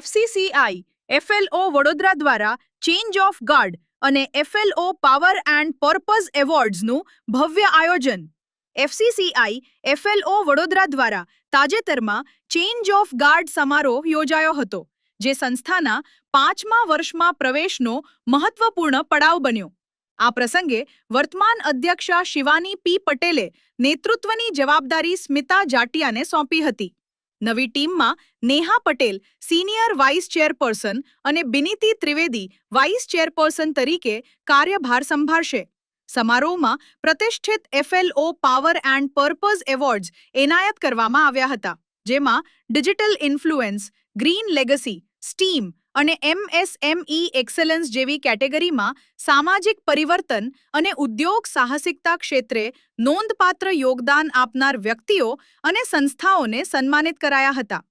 FCCI, FLO Vadodara દ્વારા change of guard અને FLO power and purpose એવોર્ડ્સનું ભવ્ય આયોજન. FCCI, FLO વડોદરા દ્વારા તાજેતરમાં ચેન્જ ઓફ ગાર્ડ સમારોહ યોજાયો હતો, જે સંસ્થાના 5મા વર્ષમાં પ્રવેશનો મહત્વપૂર્ણ પડાવ બન્યો. આ પ્રસંગે વર્તમાન અધ્યક્ષા શિવાની પી પટેલે નેતૃત્વની જવાબદારી સ્મિતા જાટિયાને સોંપી હતી. નવી ટીમમાં Neha Patel senior vice chairperson અને બિનીતી ત્રિવેદી વાઇસ ચેરપર્સન તરીકે કાર્યભાર સંભાળશે. સમારોહમાં પ્રતિષ્ઠિત FLO power and purpose awards એનાયત કરવામાં આવ્યા હતા, જેમાં digital influence, green legacy, steam અને MSME એક્સલન્સ જેવી કેટેગરીમાં સામાજિક પરિવર્તન અને ઉદ્યોગ સાહસિકતા ક્ષેત્રે નોંધપાત્ર યોગદાન આપનાર વ્યક્તિઓ અને સંસ્થાઓને સન્માનિત કરાયા હતા.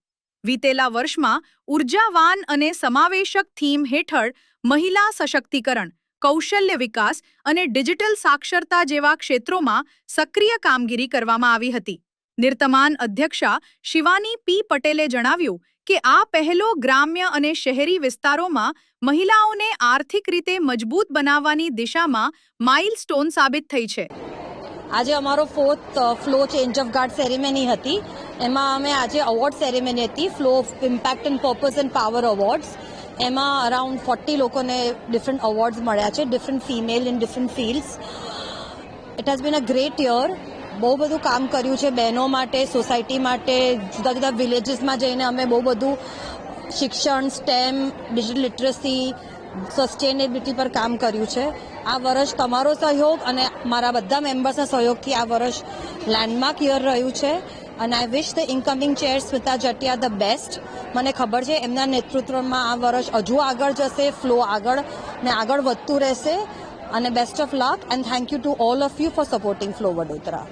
વિતેલા વર્ષમાં ઉર્જાવાન અને સમાવેશક થીમ હેઠળ મહિલા સશક્તિકરણ, કૌશલ્ય વિકાસ અને ડિજિટલ સાક્ષરતા જેવા ક્ષેત્રોમાં સક્રિય કામગીરી કરવામાં આવી હતી. નિર્તમાન અધ્યક્ષા શિવાની પી પટેલે જણાવ્યું કે આ પહેલો ગ્રામ્ય અને શહેરી વિસ્તારોમાં મહિલાઓને આર્થિક રીતે મજબૂત બનાવવાની દિશામાં માઇલસ્ટોન સાબિત થઈ છે. આજે અમારો 4th flow change of guard ceremony હતી. એમાં અમે આજે અવોર્ડ સેરેમની હતી, flow of impact and purpose end power awards. એમાં અરાઉન્ડ 40 લોકોને ડિફરન્ટ અવોર્ડ્સ મળ્યા છે, different female in different fields. It has been a great year. બહુ બધું કામ કર્યું છે બહેનો માટે, સોસાયટી માટે. જુદા જુદા વિલેજીસમાં જઈને અમે બહુ બધું શિક્ષણ, સ્ટેમ, ડિજિટલ લિટરસી, સસ્ટેનેબિલિટી પર કામ કર્યું છે. આ વર્ષ તમારો સહયોગ અને મારા બધા મેમ્બર્સના સહયોગથી આ વર્ષ લેન્ડમાર્ક યર રહ્યું છે. અને I wish the incoming chair Smita Jatia the best. મને ખબર છે એમના નેતૃત્વમાં આ વર્ષ હજુ આગળ જશે, ફ્લો આગળ ને આગળ વધતું રહેશે. અને best of luck and thank you to all of you for supporting flow Vadodara.